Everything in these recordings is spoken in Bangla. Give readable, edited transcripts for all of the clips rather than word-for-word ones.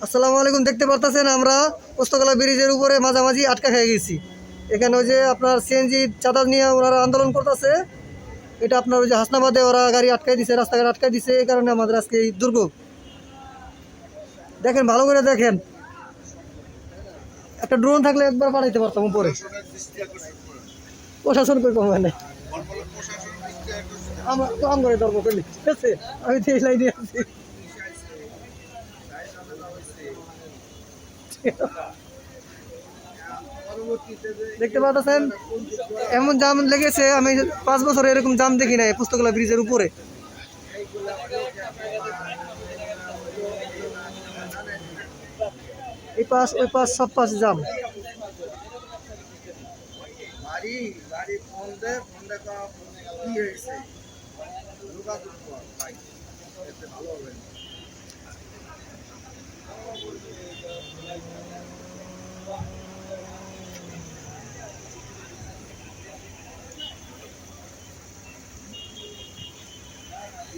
আসসালামু আলাইকুম। দেখতে পারতেছেন আমরা পোস্তকলা ব্রিজের উপরে মাঝামাঝি আটকা খেয়ে গেছি। এখানে ওই যে আপনার সিএনজি চাঁদা নিয়ে ওনারা আন্দোলন করতেছে। এটা আপনার ওই যে হাসনাবাদে ওরা গাড়ি আটকাই দিছে, রাস্তাঘাট আটকাই দিছে, এই কারণে আমাদের আজকে এই দুর্ভোগ। দেখেন, ভালো করে দেখেন, একটা ড্রোন থাকলে একবার পাঠাইতে পারতাম উপরে। প্রশাসন কই কম হয়। আমরা তো আম করে ধরবো করলি, ঠিক আছে? আমি তো এই লাইনে আছি। দেখতে পাচ্ছেন এমন জাম লেগেছে, আমি 5 বছর এরকম জাম দেখি নাই পুস্তকলা ব্রিজের উপরে। এই পাশ ওই পাশ সব পাশ জাম।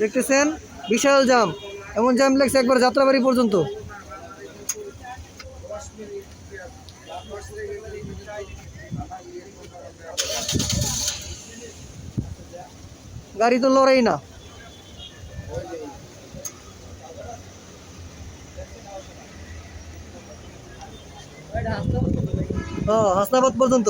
দেখতেছেন বিশাল জাম, এমন জাম লাগছে একবার যাত্রাবাড়ি পর্যন্ত। গাড়ি তো লড়াই না। হ্যাঁ, হাসনাবাদ পর্যন্ত।